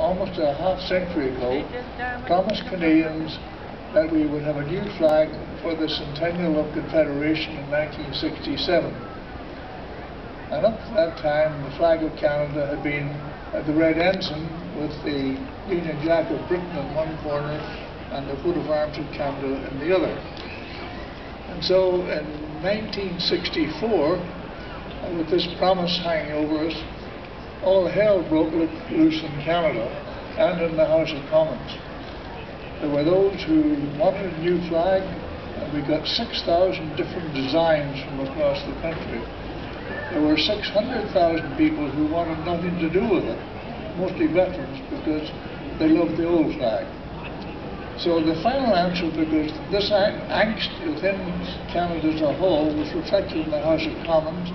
almost a half-century ago, promised Canadians that we would have a new flag for the centennial of Confederation in 1967. And up to that time, the flag of Canada had been the red ensign with the Union Jack of Britain in one corner and the coat of arms of Canada in the other. And so in 1964, with this promise hanging over us, all hell broke loose in Canada and in the House of Commons. There were those who wanted a new flag, and we got 6,000 different designs from across the country. There were 600,000 people who wanted nothing to do with it, mostly veterans, because they loved the old flag. So the final answer, because this angst within Canada as a whole was reflected in the House of Commons,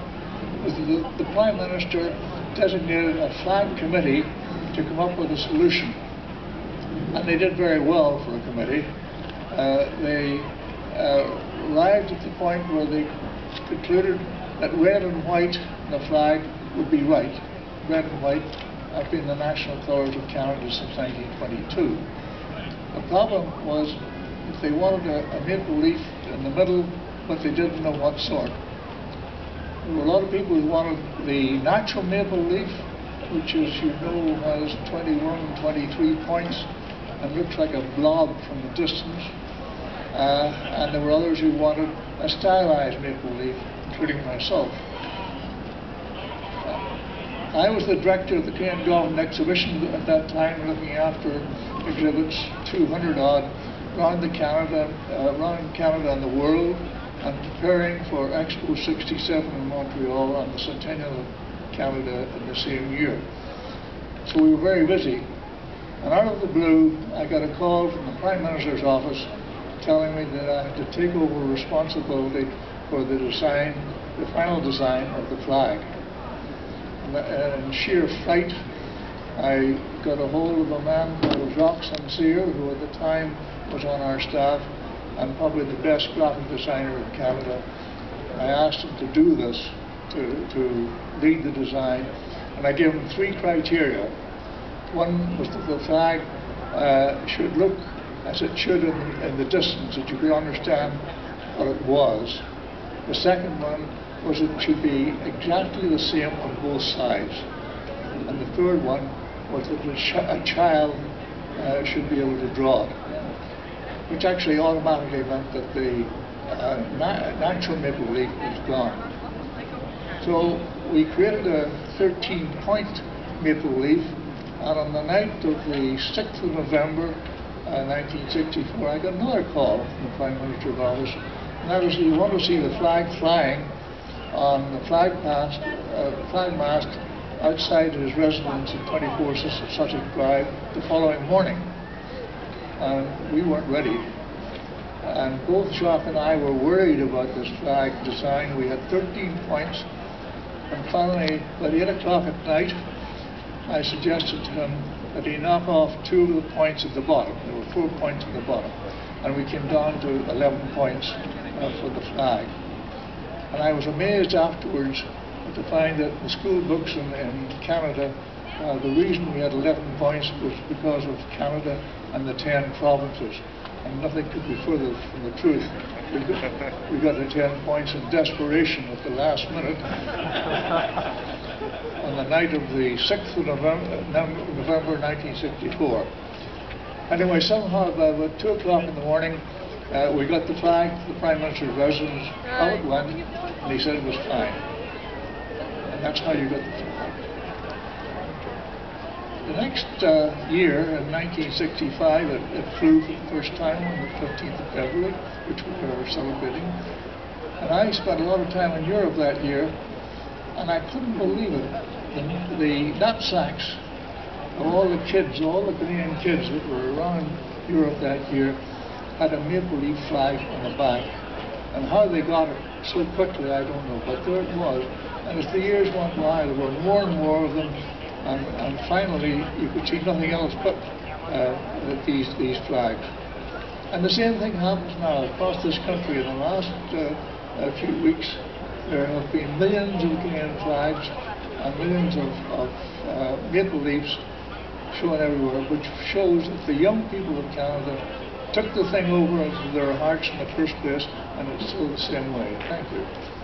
was the Prime Minister designated a flag committee to come up with a solution. And they did very well for a committee. They arrived at the point where they concluded that red and white in the flag would be right. Red and white have been the national colours of Canada since 1922. The problem was if they wanted a maple leaf in the middle, but they didn't know what sort. There were a lot of people who wanted the natural maple leaf, which, as you know, has 21, 23 points and looks like a blob from the distance. And there were others who wanted a stylized maple leaf, including myself. I was the director of the Canadian Government exhibition at that time, looking after exhibits, 200 odd, around Canada and the world, and preparing for Expo 67 in Montreal on the centennial of Canada in the same year. So we were very busy. And out of the blue, I got a call from the Prime Minister's office telling me that I had to take over responsibility for the design, the final design of the flag. And in sheer fright, I got a hold of a man called Jacques Sincere, who at the time was on our staff and probably the best graphic designer in Canada. I asked him to do this, to lead the design, and I gave him 3 criteria. One was that the flag should look as it should in the distance, that you could understand what it was. The second one was it should be exactly the same on both sides. And the third one was that a child should be able to draw it, which actually automatically meant that the natural maple leaf was gone. So we created a 13-point maple leaf, and on the night of the 6th of November 1964, I got another call from the Prime Minister's office, and that was, he wanted to see the flag flying on the flag mast outside his residence at 24 Sussex Drive the following morning. And we weren't ready. And both Jacques and I were worried about this flag design. We had 13 points. And finally, by 8 o'clock at night, I suggested to him that he knock off 2 of the points at the bottom. There were 4 points at the bottom. And we came down to 11 points for the flag. And I was amazed afterwards to find that the school books in Canada, the reason we had 11 points was because of Canada and the 10 provinces. And nothing could be further from the truth. We got the 10 points in desperation at the last minute on the night of the 6th of November 1964. Anyway, somehow about 2 o'clock in the morning, we got the flag to the Prime Minister's residence. Out it went, and he said it was fine. And that's how you got the flag. The next year, in 1965, it flew for the first time on the 15th of February, which we were celebrating. And I spent a lot of time in Europe that year, and I couldn't believe it. The knapsacks of all the kids, all the Canadian kids that were around Europe that year, had a maple leaf flag on the back. And how they got it so quickly, I don't know, but there it was. And as the years went by, there were more and more of them, and finally you could see nothing else but these flags. And the same thing happens now across this country. In the last few weeks, there have been millions of Canadian flags and millions of maple leaves shown everywhere, which shows that the young people of Canada took the thing over into their hearts in the first place, and it's still the same way. Thank you.